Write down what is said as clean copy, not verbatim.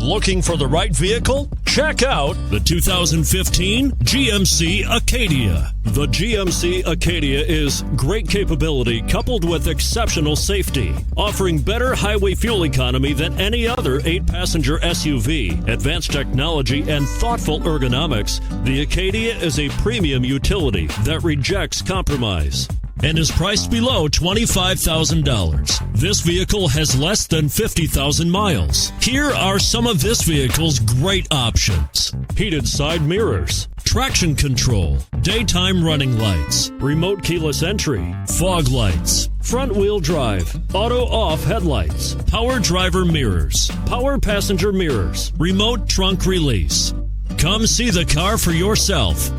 Looking for the right vehicle? Check out the 2015 GMC Acadia. The GMC Acadia is great capability coupled with exceptional safety, offering better highway fuel economy than any other 8-passenger SUV. Advanced technology and thoughtful ergonomics, the Acadia is a premium utility that rejects compromise and is priced below $25,000. This vehicle has less than 50,000 miles. Here are some of this vehicle's great options: heated side mirrors, traction control, daytime running lights, remote keyless entry, fog lights, front-wheel drive, auto-off headlights, power driver mirrors, power passenger mirrors, remote trunk release. Come see the car for yourself.